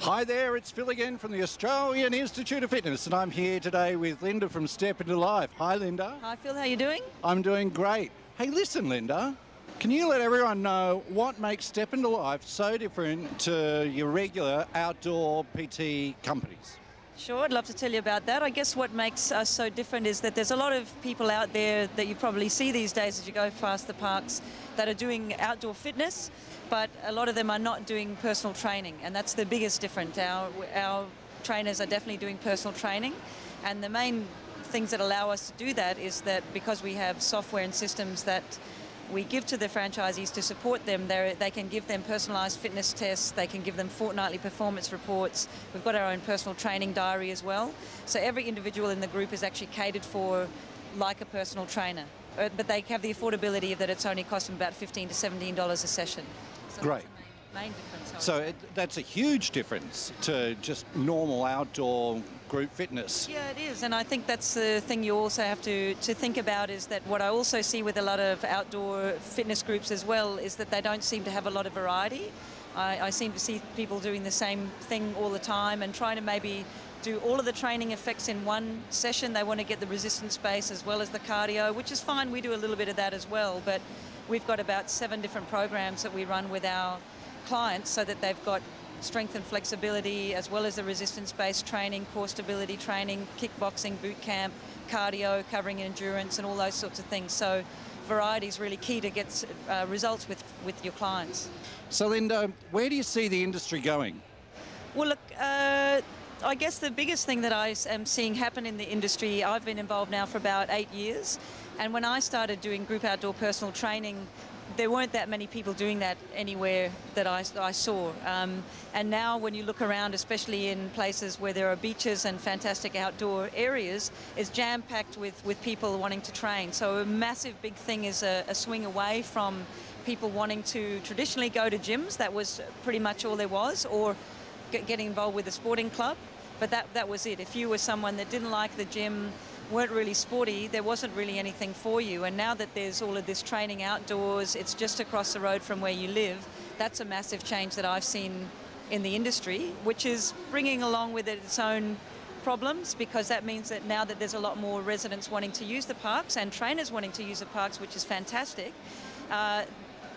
Hi there, it's Phil again from the Australian Institute of Fitness, and I'm here today with Linda from Step Into Life. Hi, Linda. Hi, Phil. How are you doing? I'm doing great. Hey, listen, Linda, can you let everyone know what makes Step Into Life so different to your regular outdoor PT companies? Sure, I'd love to tell you about that. I guess what makes us so different is that there's a lot of people out there that you probably see these days as you go past the parks that are doing outdoor fitness, but a lot of them are not doing personal training, and that's the biggest difference. Our trainers are definitely doing personal training, and the main things that allow us to do that is that because we have software and systems that we give to the franchisees to support them, they can give them personalised fitness tests, they can give them fortnightly performance reports. We've got our own personal training diary as well. So every individual in the group is actually catered for like a personal trainer. But they have the affordability of that it's only costing about $15 to $17 a session. So great. That's the main difference. So that's a huge difference to just normal outdoor group fitness. Yeah, it is, and I think that's the thing you also have to think about is that what I also see with a lot of outdoor fitness groups as well is that they don't seem to have a lot of variety. I seem to see people doing the same thing all the time and trying to maybe do all of the training effects in one session. They want to get the resistance base as well as the cardio, which is fine. We do a little bit of that as well, but we've got about 7 different programs that we run with our clients so that they've got strength and flexibility as well as the resistance-based training, core stability training, kickboxing, boot camp, cardio, covering endurance and all those sorts of things. So variety is really key to get results with your clients. So Linda, where do you see the industry going? Well, look, I guess the biggest thing that I am seeing happen in the industry, I've been involved now for about 8 years, and when I started doing group outdoor personal training, there weren't that many people doing that anywhere that I saw. And now when you look around, especially in places where there are beaches and fantastic outdoor areas, it's jam-packed with people wanting to train. So a massive big thing is a swing away from people wanting to traditionally go to gyms. That was pretty much all there was, or getting involved with a sporting club. But that was it. If you were someone that didn't like the gym, weren't really sporty, there wasn't really anything for you. And now that there's all of this training outdoors, it's just across the road from where you live, that's a massive change that I've seen in the industry, which is bringing along with it its own problems, because that means that now that there's a lot more residents wanting to use the parks and trainers wanting to use the parks, which is fantastic,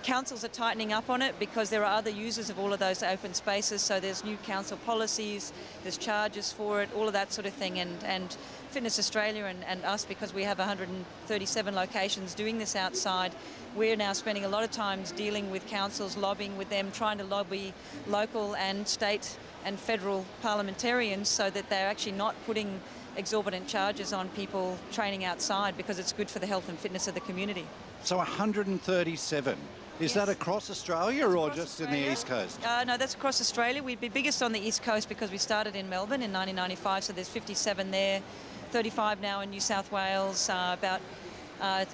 councils are tightening up on it because there are other users of all of those open spaces. So there's new council policies, there's charges for it, all of that sort of thing. And Fitness Australia and us, because we have 137 locations doing this outside, we're now spending a lot of time dealing with councils, lobbying with them, trying to lobby local and state and federal parliamentarians so that they're actually not putting exorbitant charges on people training outside, because it's good for the health and fitness of the community. So 137. Is that across Australia or just in the East Coast? No, that's across Australia. We'd be biggest on the East Coast because we started in Melbourne in 1995, so there's 57 there, 35 now in New South Wales, about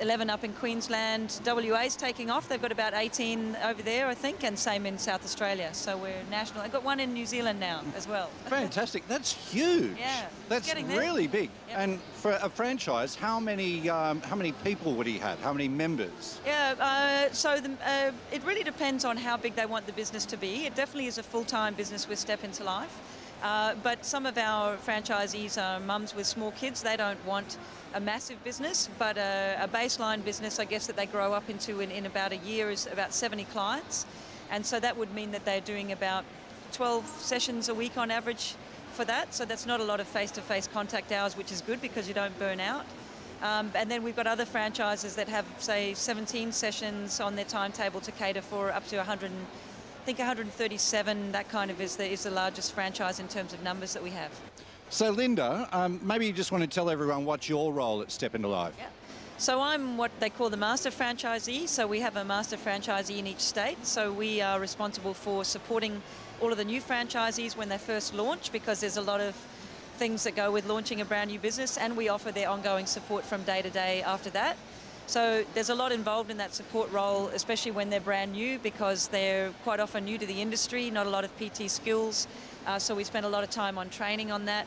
11 up in Queensland. WA's taking off. They've got about 18 over there, I think, and same in South Australia. So we're national. I've got one in New Zealand now as well. Fantastic. That's huge. Yeah. That's really big. Yep. And for a franchise, how many people would he have? How many members? Yeah, it really depends on how big they want the business to be. It definitely is a full-time business with Step Into Life. But some of our franchisees are mums with small kids. They don't want a massive business, but a baseline business, I guess, that they grow up into in about a year is about 70 clients. And so that would mean that they're doing about 12 sessions a week on average for that. So that's not a lot of face-to-face contact hours, which is good because you don't burn out. And then we've got other franchises that have, say, 17 sessions on their timetable to cater for up to 137, that kind of is the largest franchise in terms of numbers that we have. So Linda, maybe you just want to tell everyone what's your role at Step Into Life. Yeah. So I'm what they call the master franchisee. So we have a master franchisee in each state. So we are responsible for supporting all of the new franchisees when they first launch, because there's a lot of things that go with launching a brand new business, and we offer their ongoing support from day to day after that. So there's a lot involved in that support role, especially when they're brand new, because they're quite often new to the industry, not a lot of PT skills. So we spend a lot of time on training on that.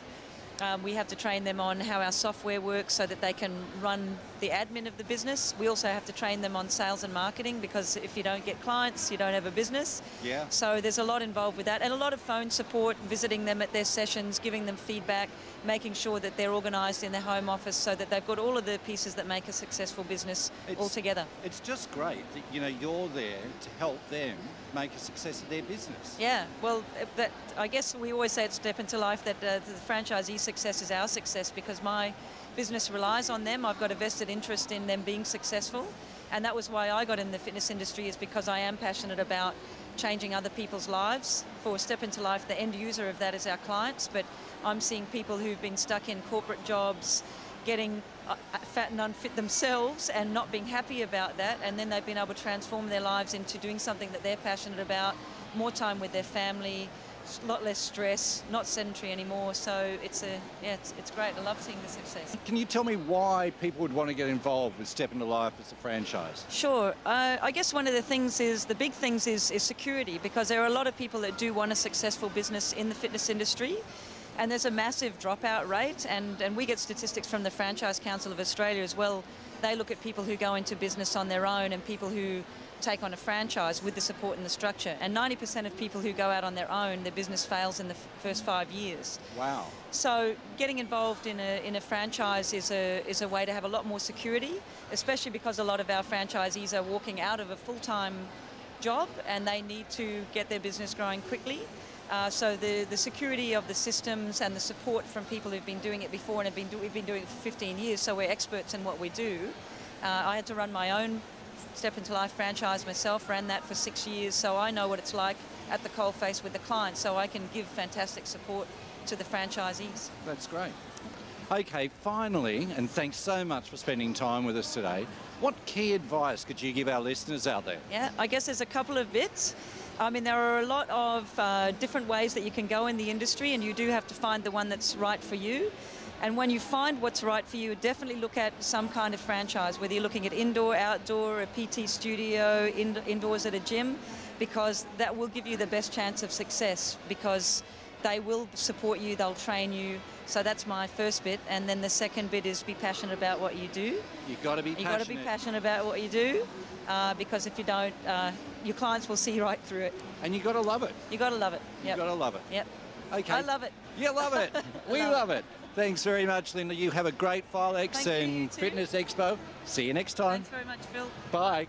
We have to train them on how our software works so that they can run the admin of the business. We also have to train them on sales and marketing, because if you don't get clients, you don't have a business. Yeah. So there's a lot involved with that, and a lot of phone support, visiting them at their sessions, giving them feedback, making sure that they're organised in their home office so that they've got all of the pieces that make a successful business all together. It's just great that, you know, you're there to help them make a success of their business. Yeah, well, I guess we always say at Step Into Life that the franchisee success is our success, because my business relies on them. I've got a vested interest in them being successful, and that was why I got in the fitness industry, is because I am passionate about changing other people's lives. For Step Into Life, the end user of that is our clients, but I'm seeing people who've been stuck in corporate jobs, getting fat and unfit themselves and not being happy about that, and then they've been able to transform their lives into doing something that they're passionate about, more time with their family, a lot less stress, not sedentary anymore. So it's great. I love seeing the success. Can you tell me why people would want to get involved with Step Into Life as a franchise? Sure. I guess one of the big things is security, because there are a lot of people that do want a successful business in the fitness industry. And there's a massive dropout rate, and we get statistics from the Franchise Council of Australia as well. They look at people who go into business on their own and people who take on a franchise with the support and the structure. And 90% of people who go out on their own, their business fails in the first 5 years. Wow. So getting involved in a franchise is a way to have a lot more security, especially because a lot of our franchisees are walking out of a full-time job and they need to get their business growing quickly. So the security of the systems and the support from people who've been doing it before, and we've been doing it for 15 years, so we're experts in what we do. I had to run my own Step Into Life franchise myself, ran that for 6 years, so I know what it's like at the coalface with the clients, so I can give fantastic support to the franchisees. That's great. Okay, finally, and thanks so much for spending time with us today, what key advice could you give our listeners out there? Yeah, I guess there's a couple of bits. I mean, there are a lot of different ways that you can go in the industry, and you do have to find the one that's right for you. And when you find what's right for you, definitely look at some kind of franchise, whether you're looking at indoor, outdoor, a PT studio, indoors at a gym, because that will give you the best chance of success, because they will support you, they'll train you. So that's my first bit. And then the second bit is be passionate about what you do. You've got to be passionate. You've got to be passionate about what you do, because if you don't, your clients will see right through it. And you've got to love it. You've got to love it. You've got to love it. Yep. Okay. I love it. You love it. We love it. Thanks very much, Linda. You have a great Filex and Fitness Expo. See you next time. Thanks very much, Phil. Bye.